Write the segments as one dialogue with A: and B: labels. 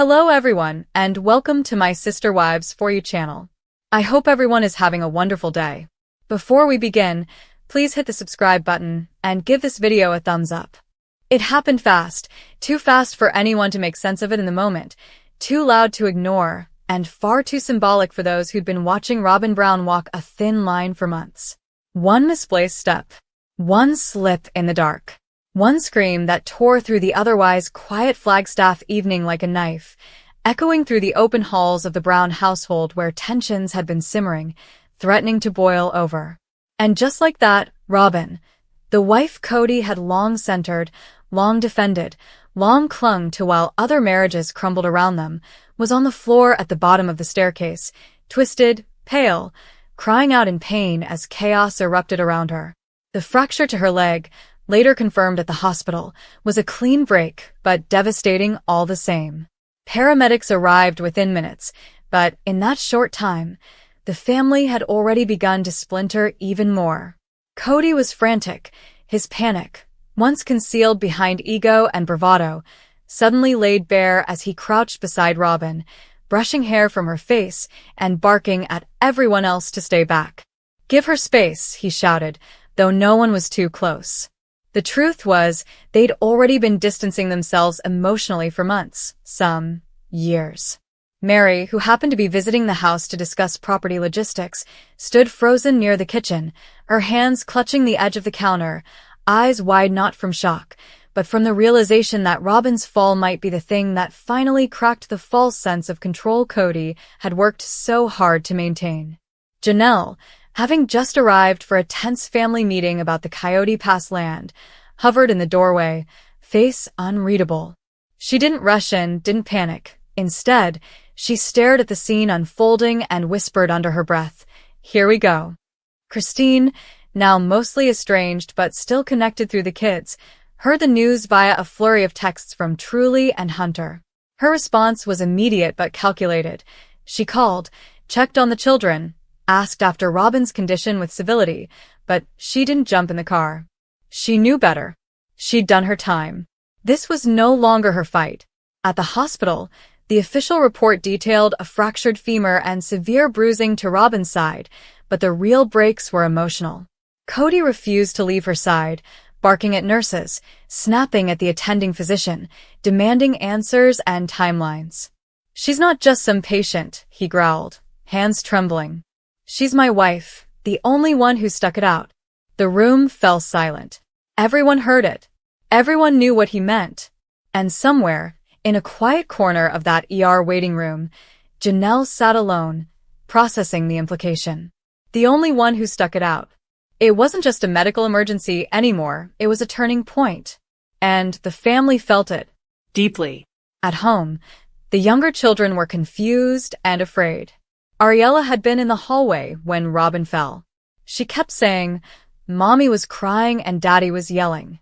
A: Hello everyone, and welcome to my Sister Wives For You channel. I hope everyone is having a wonderful day. Before we begin, please hit the subscribe button and give this video a thumbs up. It happened fast, too fast for anyone to make sense of it in the moment, too loud to ignore, and far too symbolic for those who'd been watching Robyn Brown walk a thin line for months. One misplaced step, one slip in the dark. One scream that tore through the otherwise quiet Flagstaff evening like a knife, echoing through the open halls of the Brown household where tensions had been simmering, threatening to boil over. And just like that, Robyn, the wife Cody had long centered, long defended, long clung to while other marriages crumbled around them, was on the floor at the bottom of the staircase, twisted, pale, crying out in pain as chaos erupted around her. The fracture to her leg, later confirmed at the hospital, was a clean break, but devastating all the same. Paramedics arrived within minutes, but in that short time, the family had already begun to splinter even more. Cody was frantic, his panic, once concealed behind ego and bravado, suddenly laid bare as he crouched beside Robyn, brushing hair from her face and barking at everyone else to stay back. "Give her space," he shouted, though no one was too close. The truth was, they'd already been distancing themselves emotionally for months, some years. Mary, who happened to be visiting the house to discuss property logistics, stood frozen near the kitchen, her hands clutching the edge of the counter, eyes wide not from shock, but from the realization that Robyn's fall might be the thing that finally cracked the false sense of control Cody had worked so hard to maintain. Janelle, having just arrived for a tense family meeting about the Coyote Pass land, hovered in the doorway, face unreadable. She didn't rush in, didn't panic. Instead, she stared at the scene unfolding and whispered under her breath, "Here we go." Christine, now mostly estranged but still connected through the kids, heard the news via a flurry of texts from Truly and Hunter. Her response was immediate but calculated. She called, checked on the children, asked after Robyn's condition with civility, but she didn't jump in the car. She knew better. She'd done her time. This was no longer her fight. At the hospital, the official report detailed a fractured femur and severe bruising to Robyn's side, but the real breaks were emotional. Cody refused to leave her side, barking at nurses, snapping at the attending physician, demanding answers and timelines. "She's not just some patient," he growled, hands trembling. "She's my wife, the only one who stuck it out." The room fell silent. Everyone heard it. Everyone knew what he meant. And somewhere, in a quiet corner of that ER waiting room, Janelle sat alone, processing the implication. The only one who stuck it out. It wasn't just a medical emergency anymore, it was a turning point. And the family felt it. Deeply. At home, the younger children were confused and afraid. Ariella had been in the hallway when Robyn fell. She kept saying, "Mommy was crying and Daddy was yelling."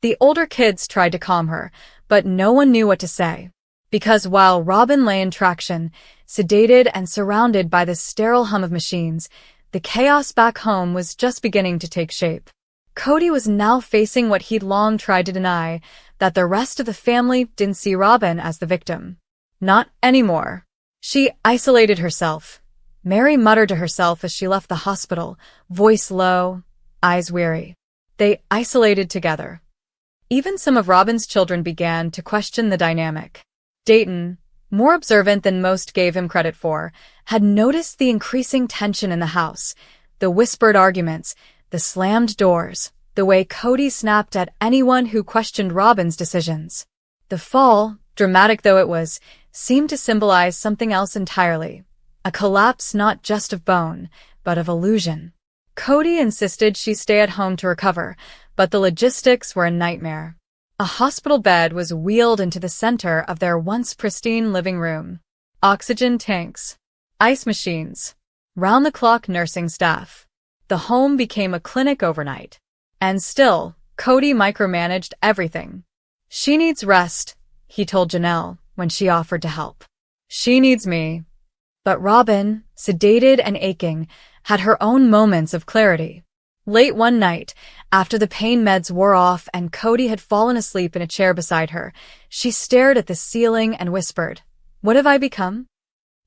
A: The older kids tried to calm her, but no one knew what to say. Because while Robyn lay in traction, sedated and surrounded by the sterile hum of machines, the chaos back home was just beginning to take shape. Cody was now facing what he'd long tried to deny, that the rest of the family didn't see Robyn as the victim. Not anymore. She isolated herself. Mary muttered to herself as she left the hospital, voice low, eyes weary. They isolated together. Even some of Robyn's children began to question the dynamic. Dayton, more observant than most gave him credit for, had noticed the increasing tension in the house, the whispered arguments, the slammed doors, the way Cody snapped at anyone who questioned Robyn's decisions. The fall, dramatic though it was, seemed to symbolize something else entirely. A collapse not just of bone, but of illusion. Cody insisted she stay at home to recover, but the logistics were a nightmare. A hospital bed was wheeled into the center of their once pristine living room. Oxygen tanks, ice machines, round-the-clock nursing staff. The home became a clinic overnight. And still, Cody micromanaged everything. "She needs rest," he told Janelle when she offered to help. "She needs me." But Robyn, sedated and aching, had her own moments of clarity. Late one night, after the pain meds wore off and Cody had fallen asleep in a chair beside her, she stared at the ceiling and whispered, "What have I become?"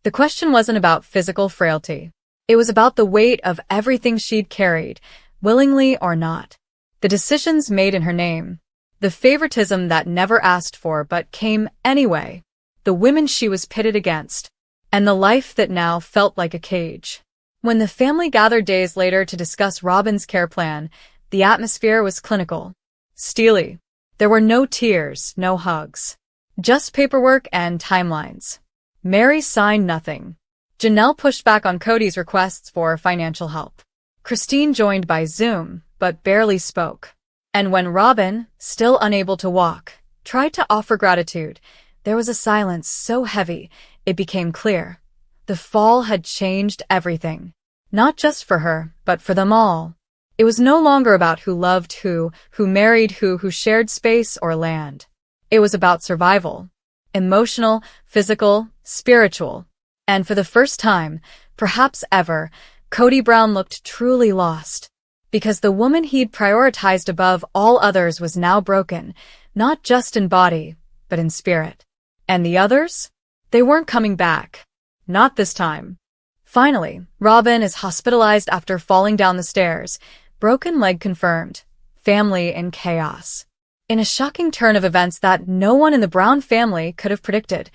A: The question wasn't about physical frailty. It was about the weight of everything she'd carried, willingly or not. The decisions made in her name. The favoritism that never asked for but came anyway. The women she was pitted against. And the life that now felt like a cage. When the family gathered days later to discuss Robyn's care plan, the atmosphere was clinical. Steely. There were no tears, no hugs. Just paperwork and timelines. Mary signed nothing. Janelle pushed back on Cody's requests for financial help. Christine joined by Zoom, but barely spoke. And when Robyn, still unable to walk, tried to offer gratitude, there was a silence so heavy, it became clear. The fall had changed everything. Not just for her, but for them all. It was no longer about who loved who married who shared space or land. It was about survival. Emotional, physical, spiritual. And for the first time, perhaps ever, Cody Brown looked truly lost. Because the woman he'd prioritized above all others was now broken, not just in body, but in spirit. And the others? They weren't coming back. Not this time. Finally, Robyn is hospitalized after falling down the stairs. Broken leg confirmed. Family in chaos. In a shocking turn of events that no one in the Brown family could have predicted,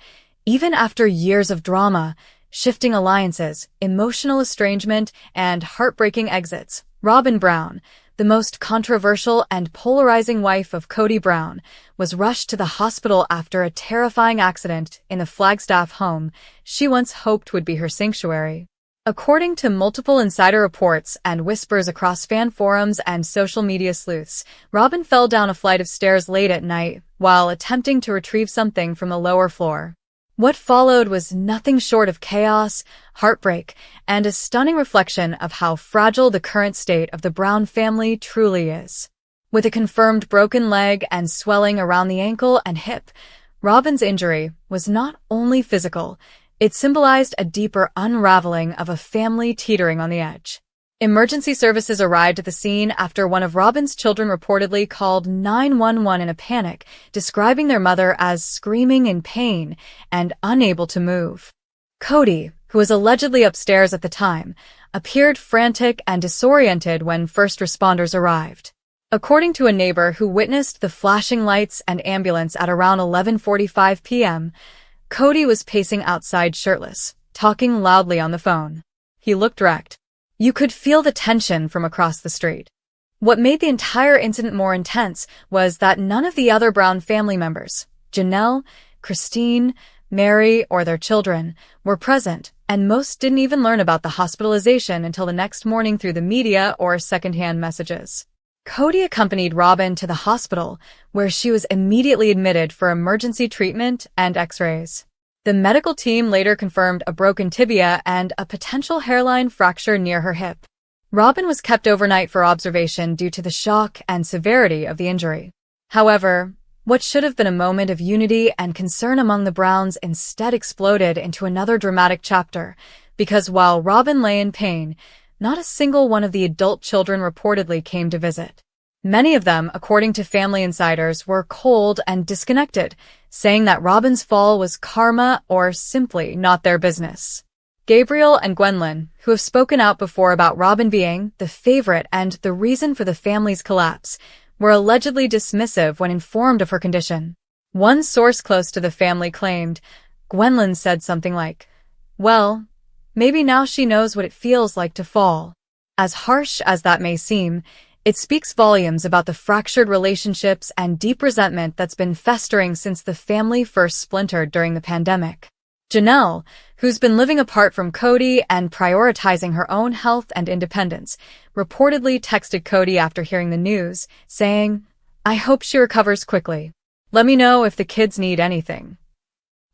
A: even after years of drama, shifting alliances, emotional estrangement, and heartbreaking exits, Robyn Brown, the most controversial and polarizing wife of Cody Brown, was rushed to the hospital after a terrifying accident in the Flagstaff home she once hoped would be her sanctuary. According to multiple insider reports and whispers across fan forums and social media sleuths, Robyn fell down a flight of stairs late at night while attempting to retrieve something from the lower floor. What followed was nothing short of chaos, heartbreak, and a stunning reflection of how fragile the current state of the Brown family truly is. With a confirmed broken leg and swelling around the ankle and hip, Robyn's injury was not only physical, it symbolized a deeper unraveling of a family teetering on the edge. Emergency services arrived at the scene after one of Robyn's children reportedly called 911 in a panic, describing their mother as screaming in pain and unable to move. Cody, who was allegedly upstairs at the time, appeared frantic and disoriented when first responders arrived. According to a neighbor who witnessed the flashing lights and ambulance at around 11:45 p.m., Cody was pacing outside shirtless, talking loudly on the phone. He looked wrecked. You could feel the tension from across the street. What made the entire incident more intense was that none of the other Brown family members, Janelle, Christine, Mary, or their children, were present, and most didn't even learn about the hospitalization until the next morning through the media or secondhand messages. Cody accompanied Robyn to the hospital, where she was immediately admitted for emergency treatment and x-rays. The medical team later confirmed a broken tibia and a potential hairline fracture near her hip. Robyn was kept overnight for observation due to the shock and severity of the injury. However, what should have been a moment of unity and concern among the Browns instead exploded into another dramatic chapter, because while Robyn lay in pain, not a single one of the adult children reportedly came to visit. Many of them, according to family insiders, were cold and disconnected, saying that Robyn's fall was karma or simply not their business. Gabriel and Gwendolyn, who have spoken out before about Robyn being the favorite and the reason for the family's collapse, were allegedly dismissive when informed of her condition. One source close to the family claimed, Gwendolyn said something like, "Well, maybe now she knows what it feels like to fall." As harsh as that may seem, it speaks volumes about the fractured relationships and deep resentment that's been festering since the family first splintered during the pandemic. Janelle, who's been living apart from Cody and prioritizing her own health and independence, reportedly texted Cody after hearing the news, saying, "I hope she recovers quickly. Let me know if the kids need anything."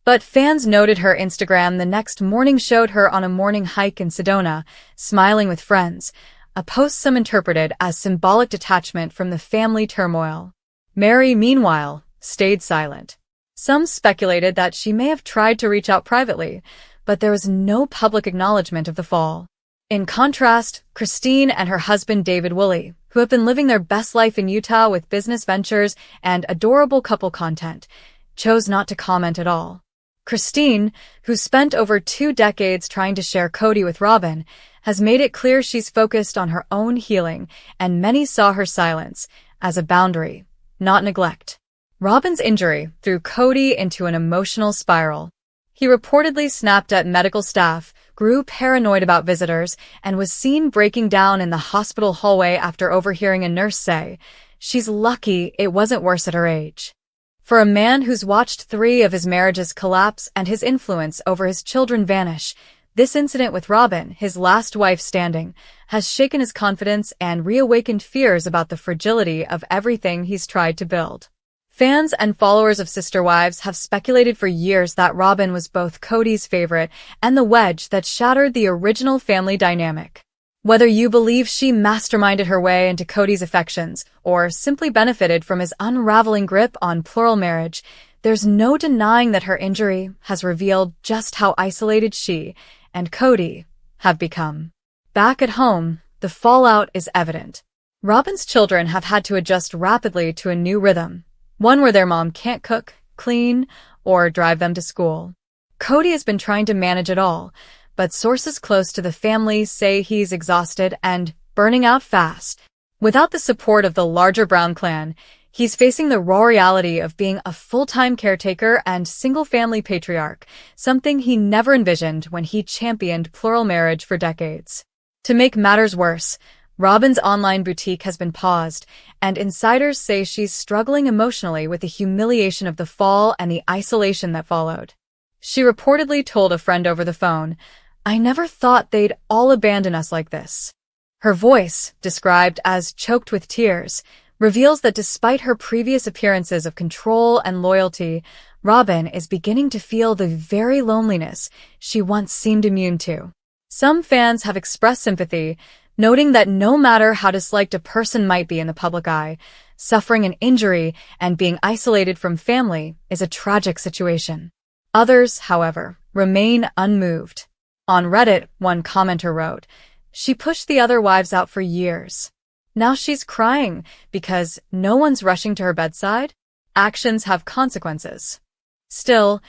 A: But fans noted her Instagram the next morning showed her on a morning hike in Sedona, smiling with friends, a post some interpreted as symbolic detachment from the family turmoil. Mary, meanwhile, stayed silent. Some speculated that she may have tried to reach out privately, but there was no public acknowledgement of the fall. In contrast, Christine and her husband David Woolley, who have been living their best life in Utah with business ventures and adorable couple content, chose not to comment at all. Christine, who spent over 2 decades trying to share Cody with Robyn, has made it clear she's focused on her own healing, and many saw her silence as a boundary, not neglect. Robyn's injury threw Cody into an emotional spiral. He reportedly snapped at medical staff, grew paranoid about visitors, and was seen breaking down in the hospital hallway after overhearing a nurse say, "She's lucky it wasn't worse at her age." For a man who's watched 3 of his marriages collapse and his influence over his children vanish, this incident with Robyn, his last wife standing, has shaken his confidence and reawakened fears about the fragility of everything he's tried to build. Fans and followers of Sister Wives have speculated for years that Robyn was both Cody's favorite and the wedge that shattered the original family dynamic. Whether you believe she masterminded her way into Cody's affections or simply benefited from his unraveling grip on plural marriage, there's no denying that her injury has revealed just how isolated she and Cody have become. Back at home, the fallout is evident. Robyn's children have had to adjust rapidly to a new rhythm, one where their mom can't cook, clean, or drive them to school. Cody has been trying to manage it all, but sources close to the family say he's exhausted and burning out fast. Without the support of the larger Brown clan, he's facing the raw reality of being a full-time caretaker and single-family patriarch, something he never envisioned when he championed plural marriage for decades. To make matters worse, Robyn's online boutique has been paused, and insiders say she's struggling emotionally with the humiliation of the fall and the isolation that followed. She reportedly told a friend over the phone, "I never thought they'd all abandon us like this." Her voice, described as choked with tears, reveals that despite her previous appearances of control and loyalty, Robyn is beginning to feel the very loneliness she once seemed immune to. Some fans have expressed sympathy, noting that no matter how disliked a person might be in the public eye, suffering an injury and being isolated from family is a tragic situation. Others, however, remain unmoved. On Reddit, one commenter wrote, "She pushed the other wives out for years. Now she's crying because no one's rushing to her bedside. Actions have consequences." Still,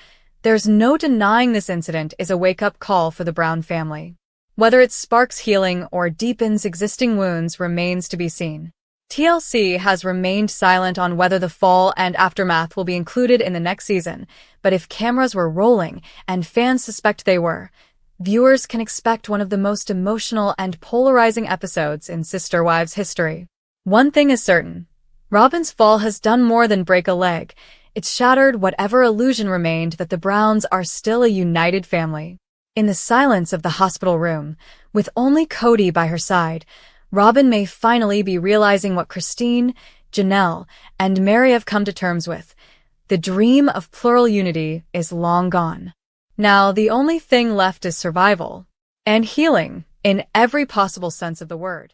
A: there's no denying this incident is a wake-up call for the Brown family. Whether it sparks healing or deepens existing wounds remains to be seen. TLC has remained silent on whether the fall and aftermath will be included in the next season, but if cameras were rolling, and fans suspect they were, viewers can expect one of the most emotional and polarizing episodes in Sister Wives history. One thing is certain, Robyn's fall has done more than break a leg. It's shattered whatever illusion remained that the Browns are still a united family. In the silence of the hospital room, with only Cody by her side, Robyn may finally be realizing what Christine, Janelle, and Mary have come to terms with. The dream of plural unity is long gone. Now, the only thing left is survival and healing in every possible sense of the word.